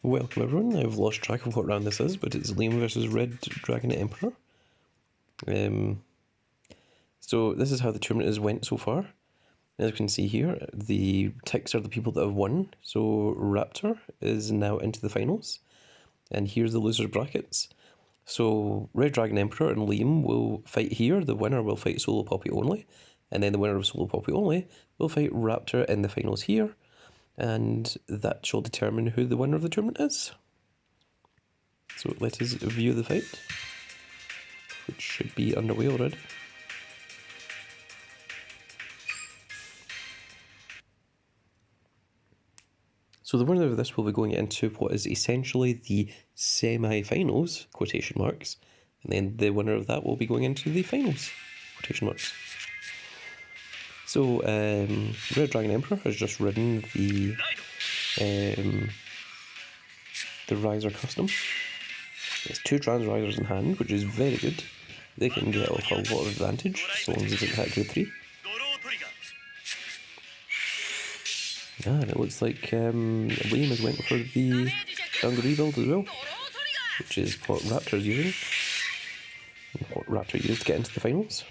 Welcome everyone, I've lost track of what round this is, but it's Liam versus RedDragonEmperor. So this is how the tournament has went so far. As you can see here, the ticks are the people that have won. So Raptor is now into the finals. And here's the losers brackets. So RedDragonEmperor and Liam will fight here, the winner will fight Solo Poppy only. And then the winner of Solo Poppy only will fight Raptor in the finals here. And that shall determine who the winner of the tournament is. So let us view the fight, which should be underway already. So the winner of this will be going into what is essentially the semi-finals, quotation marks, and then the winner of that will be going into the finals, quotation marks. So RedDragonEmperor has just ridden the Raizer custom. It's 2 trans Raizers in hand, which is very good. They can get off a lot of advantage, so long as they don't hit grade 3. And it looks like Liam has went for the Dungaree build as well, which is what Raptor's using, and what Raptor used to get into the finals.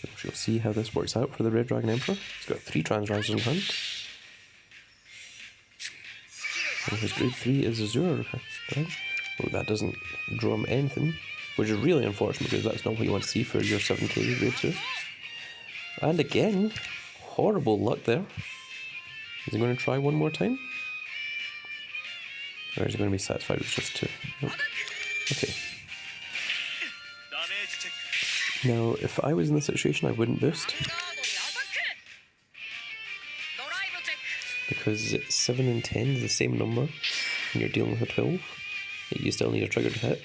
We shall see how this works out for the RedDragonEmperor. He's got 3 trans Raizers in hand. And his grade 3 is Azure. Oh, that doesn't draw him anything, which is really unfortunate because that's not what you want to see for your 7k grade 2. And again, horrible luck there. Is he going to try one more time? Or is he going to be satisfied with just 2? Nope. Okay. Now, if I was in this situation, I wouldn't boost. Because 7 and 10 is the same number, and you're dealing with a 12. You still need a trigger to hit.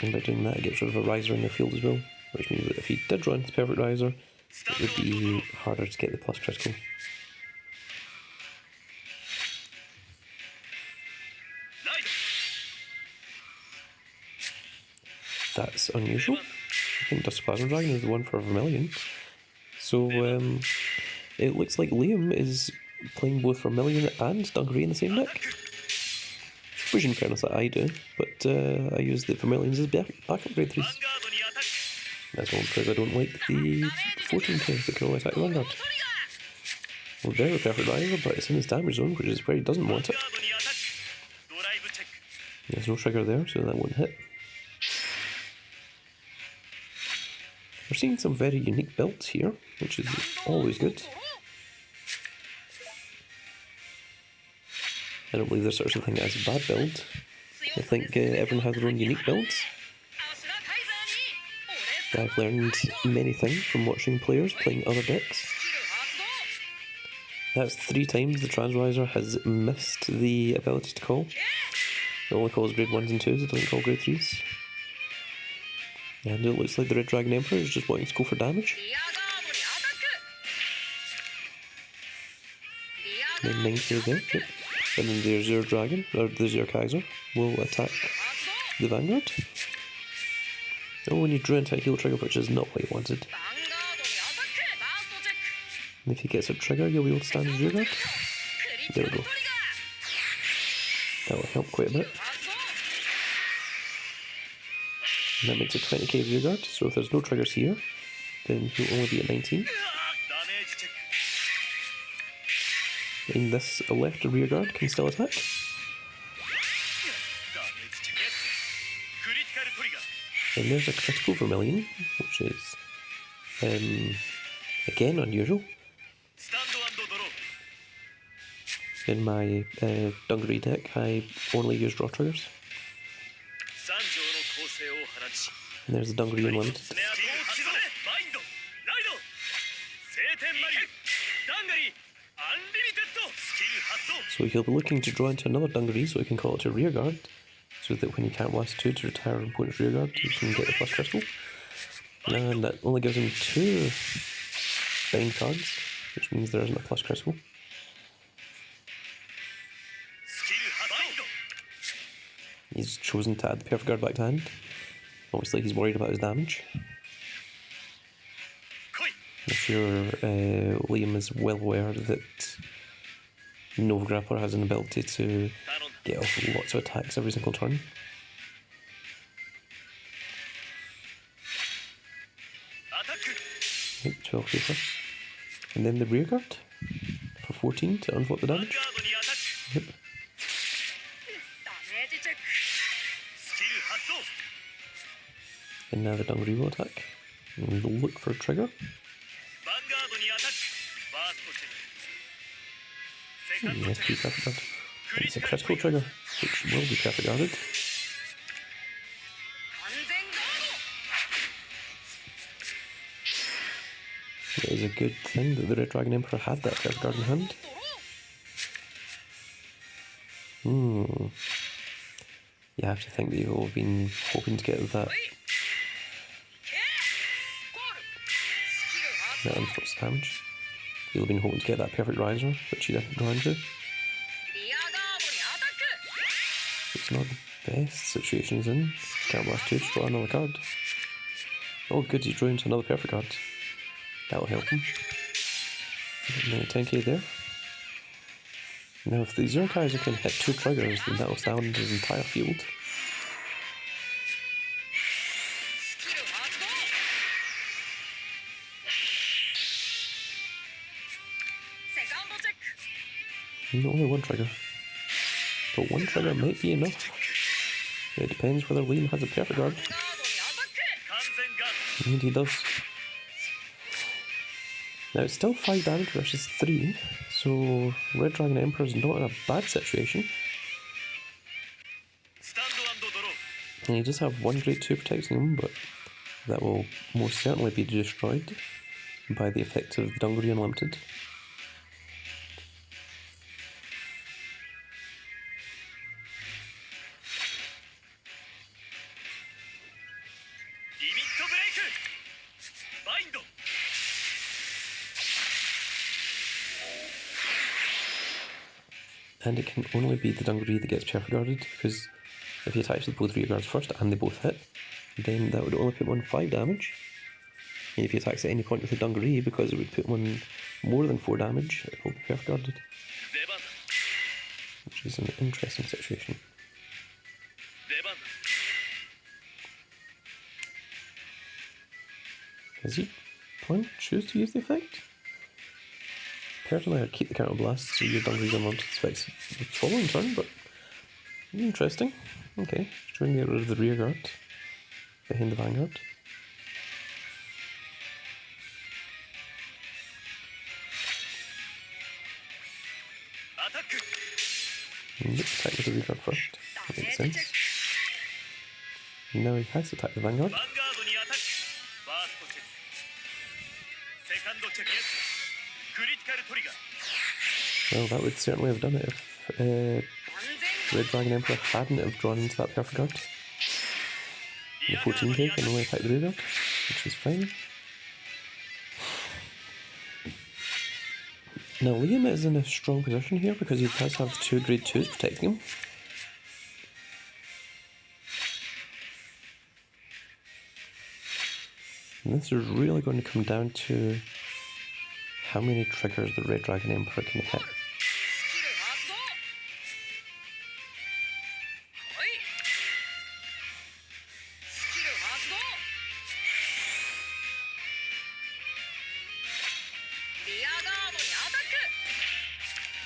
And by doing that, it gets rid of a Raizer in the field as well. Which means that if he did run the perfect Raizer, it would be harder to get the plus critical. That's unusual. I think Dust Plasma Dragon is the one for Vermilion. So it looks like Liam is playing both Vermilion and Dungaree in the same deck. Which in fairness I do, but I use the Vermilions as backup grade 3s. That's one because I don't like the 14k that can only attack the Vanguard. Well, there's a perfect Raizer, but it's in his damage zone, which is where he doesn't want it. There's no trigger there, so that won't hit. We're seeing some very unique builds here, which is always good. I don't believe there's such a thing as a bad build. I think everyone has their own unique builds. I've learned many things from watching players playing other decks. That's 3 times the Trans Raizer has missed the ability to call. It only calls grade 1s and 2s, it doesn't call grade 3s. And it looks like the RedDragonEmperor is just wanting to go for damage. And then 9k there, yep. And then the Azure Dragon, or the Azure Kaiser, will attack the Vanguard. Oh, when you drew into a heal trigger, which is not what you wanted. And if he gets a trigger, you'll be able to stand his rear guard. There we go. That will help quite a bit. And that makes it 20k rear guard, so if there's no triggers here, then he'll only be at 19. And this left rear guard can still attack. And there's a critical Vermilion, which is, again, unusual. In my Dungaree deck, I only use draw triggers. And there's the Dungaree Unlimited. So he'll be looking to draw into another Dungaree so he can call it to rear guard, so that when he can't blast 2 to retire an opponent's rear guard, he can get the plus crystal. And that only gives him 2 bind cards, which means there isn't a plus crystal. He's chosen to add the perfect guard back to hand. Obviously he's worried about his damage. I'm sure Liam is well aware that Nova Grappler has an ability to get off lots of attacks every single turn. Yep, 12 paper. And then the rear guard for 14 to unflip the damage. Yep. And now the Dungaree will attack. And we'll look for a trigger. Nice key perfect guard. And it's a critical trigger, which will be perfect guarded. It is a good thing that the Red Dragon Emperor had that perfect guard in hand. You have to think that you'll have been hoping to get that unforced damage. You'll have been hoping to get that perfect Raizer, which you didn't go into. It's not the best situation he's in. Can't blast 2 to draw another card. Oh good, he's drawing to another perfect card. That'll help him. And 10k there. Now if the Zero Kaiser can hit 2 triggers, then that'll sound his entire field. Only 1 trigger. But 1 trigger might be enough. It depends whether Liam has a perfect guard. And he does. Now it's still 5 damage versus 3, so Red Dragon Emperor is not in a bad situation. And he does have 1 grade 2 protecting him, but that will most certainly be destroyed by the effect of the Dungaree Unlimited. And it can only be the Dungaree that gets perfect guarded, because if he attacks with both rear guards first and they both hit, then that would only put him on 5 damage. And if he attacks at any point with the Dungaree, because it would put him on more than 4 damage, it will be perfect guarded. Which is an interesting situation. Does he choose to use the effect? Personally, I'd keep the counter blast so your Dungaree's unlimited effects the following turn, but interesting. Okay, trying to get rid of the rear guard behind the Vanguard. Yep, attack with the rear guard first. That makes sense. Now he has attacked the Vanguard. Well, that would certainly have done it if Red Dragon Emperor hadn't have drawn into that perfect guard. The 14k can only attack the rear guard, which is fine. Now Liam is in a strong position here because he does have 2 grade 2s protecting him. And this is really going to come down to how many triggers the Red Dragon Emperor can hit.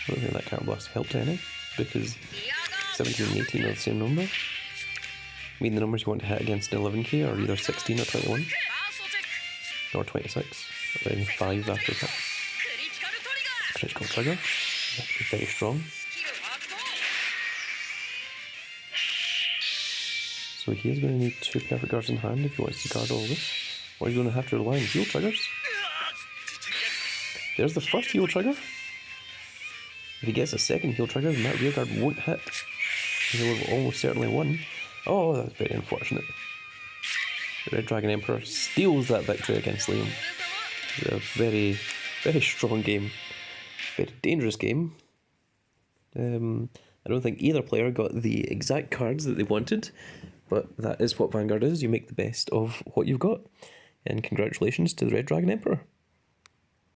I don't think that counter blast helped any, because 17 and 18 are the same number. I mean, the numbers you want to hit against an 11k are either 16 or 21, or 26, or even 5 after that. Critical trigger, that would be very strong. So he is going to need 2 perfect guards in hand if he wants to guard all this, or he's going to have to rely on heal triggers. There's the first heal trigger. If he gets a second heal trigger, then that rear guard won't hit. He'll have almost certainly won. Oh, that's very unfortunate. The Red Dragon Emperor steals that victory against Liam. It's a very, very strong game. Very dangerous game. I don't think either player got the exact cards that they wanted, but that is what Vanguard is. You make the best of what you've got. And congratulations to the Red Dragon Emperor.